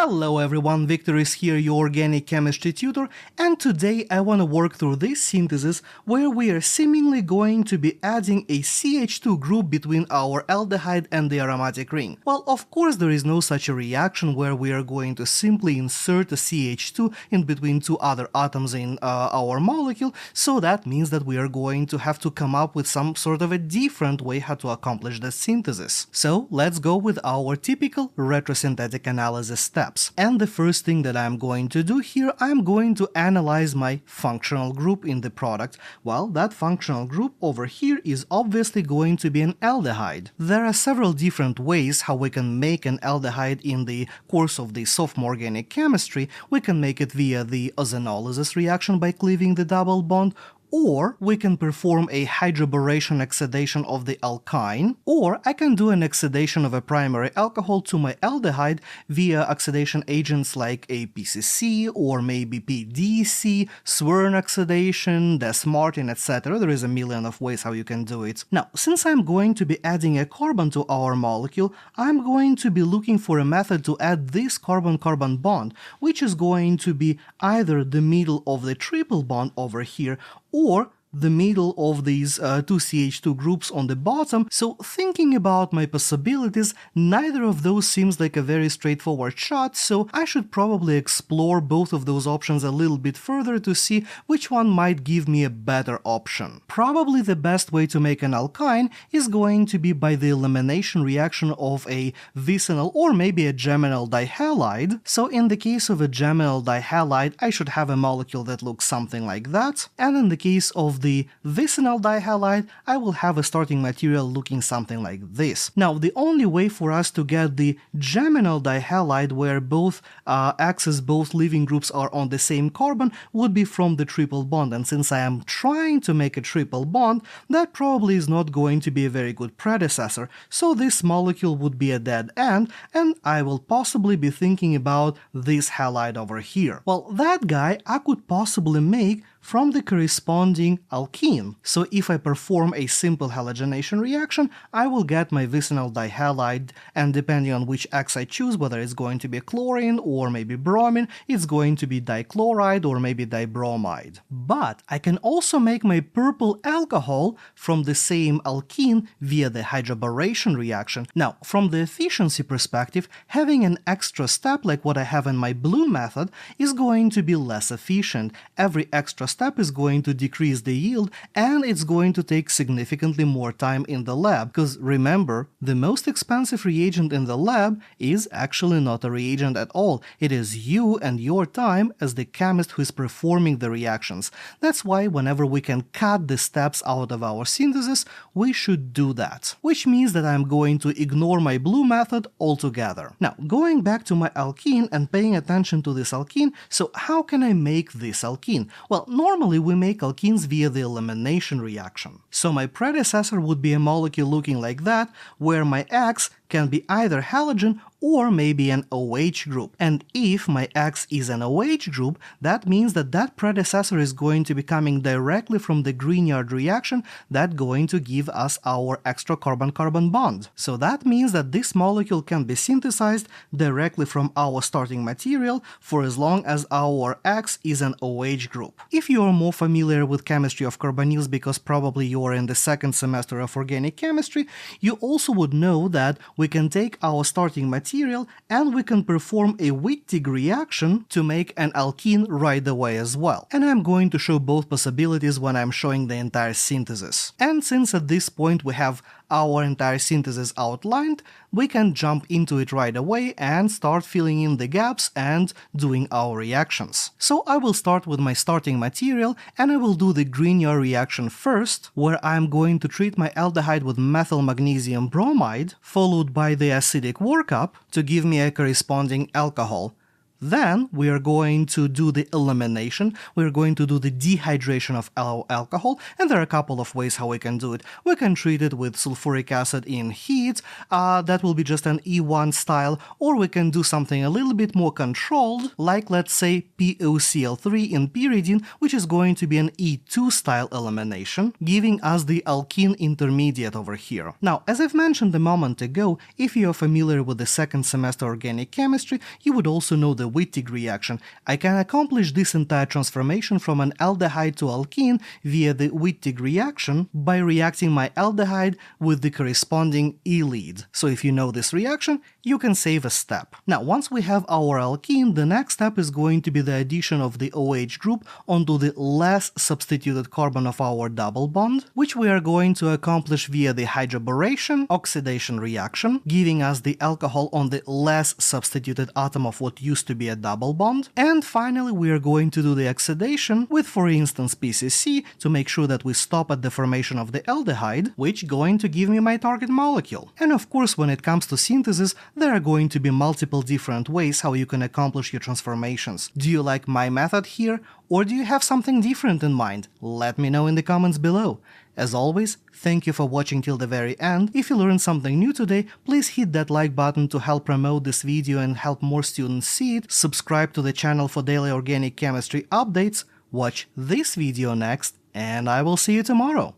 Hello everyone, Victor is here, your organic chemistry tutor, and today I want to work through this synthesis where we are seemingly going to be adding a CH2 group between our aldehyde and the aromatic ring. Well, of course there is no such a reaction where we are going to simply insert a CH2 in between two other atoms in our molecule, so that means that we are going to have to come up with some sort of a different way how to accomplish the synthesis. So let's go with our typical retrosynthetic analysis steps. And the first thing that I'm going to do here, I'm going to analyze my functional group in the product. Well, that functional group over here is obviously going to be an aldehyde. There are several different ways how we can make an aldehyde in the course of the sophomore organic chemistry. We can make it via the ozonolysis reaction by cleaving the double bond, or we can perform a hydroboration-oxidation of the alkyne, or I can do an oxidation of a primary alcohol to my aldehyde via oxidation agents like a PCC or maybe PDC, Swern oxidation, Des-Martin, etc. There is a million of ways how you can do it. Now, since I'm going to be adding a carbon to our molecule, I'm going to be looking for a method to add this carbon-carbon bond, which is going to be either the middle of the triple bond over here, or the middle of these two CH2 groups on the bottom. So thinking about my possibilities, neither of those seems like a very straightforward shot, so I should probably explore both of those options a little bit further to see which one might give me a better option. Probably the best way to make an alkyne is going to be by the elimination reaction of a vicinal or maybe a geminal dihalide. So in the case of a geminal dihalide, I should have a molecule that looks something like that, and in the case of the vicinal dihalide, I will have a starting material looking something like this. Now, the only way for us to get the geminal dihalide, where both axes, both leaving groups are on the same carbon, would be from the triple bond, and since I am trying to make a triple bond, that probably is not going to be a very good predecessor, so this molecule would be a dead end, and I will possibly be thinking about this halide over here. Well, that guy I could possibly make from the corresponding alkene. So if I perform a simple halogenation reaction, I will get my vicinal dihalide, and depending on which X I choose, whether it's going to be chlorine or maybe bromine, it's going to be dichloride or maybe dibromide. But I can also make my purple alcohol from the same alkene via the hydroboration reaction. Now, from the efficiency perspective, having an extra step like what I have in my blue method is going to be less efficient. Every extra step is going to decrease the yield, and it's going to take significantly more time in the lab, because remember, the most expensive reagent in the lab is actually not a reagent at all. It is you and your time as the chemist who is performing the reactions. That's why whenever we can cut the steps out of our synthesis, we should do that. Which means that I'm going to ignore my blue method altogether. Now, going back to my alkene and paying attention to this alkene, so how can I make this alkene? Well, normally we make alkenes via the elimination reaction. So my predecessor would be a molecule looking like that, where my X can be either halogen or maybe an OH group. And if my X is an OH group, that means that that predecessor is going to be coming directly from the Grignard reaction that's going to give us our extra carbon-carbon bond. So that means that this molecule can be synthesized directly from our starting material for as long as our X is an OH group. If you are more familiar with chemistry of carbonyls, because probably you are in the second semester of organic chemistry, you also would know that we can take our starting material and we can perform a Wittig reaction to make an alkene right away as well. And I'm going to show both possibilities when I'm showing the entire synthesis. And since at this point we have our entire synthesis outlined, we can jump into it right away and start filling in the gaps and doing our reactions. So I will start with my starting material, and I will do the Grignard reaction first, where I'm going to treat my aldehyde with methyl magnesium bromide, followed by the acidic workup to give me a corresponding alcohol. Then we are going to do the elimination. We're going to do the dehydration of our alcohol, and there are a couple of ways how we can do it. We can treat it with sulfuric acid in heat, that will be just an E1 style, or we can do something a little bit more controlled, like let's say POCl3 in pyridine, which is going to be an E2 style elimination, giving us the alkene intermediate over here. Now, as I've mentioned a moment ago, if you are familiar with the second semester organic chemistry, you would also know the Wittig reaction. I can accomplish this entire transformation from an aldehyde to alkene via the Wittig reaction by reacting my aldehyde with the corresponding E-lead. So if you know this reaction, you can save a step. Now, once we have our alkene, the next step is going to be the addition of the OH group onto the less substituted carbon of our double bond, which we are going to accomplish via the hydroboration-oxidation reaction, giving us the alcohol on the less substituted atom of what used to be a double bond. And finally, we are going to do the oxidation with, for instance, PCC to make sure that we stop at the formation of the aldehyde, which going to give me my target molecule. And of course, when it comes to synthesis, there are going to be multiple different ways how you can accomplish your transformations. Do you like my method here, or do you have something different in mind? Let me know in the comments below. As always, thank you for watching till the very end. If you learned something new today, please hit that like button to help promote this video and help more students see it. Subscribe to the channel for daily organic chemistry updates. Watch this video next, and I will see you tomorrow.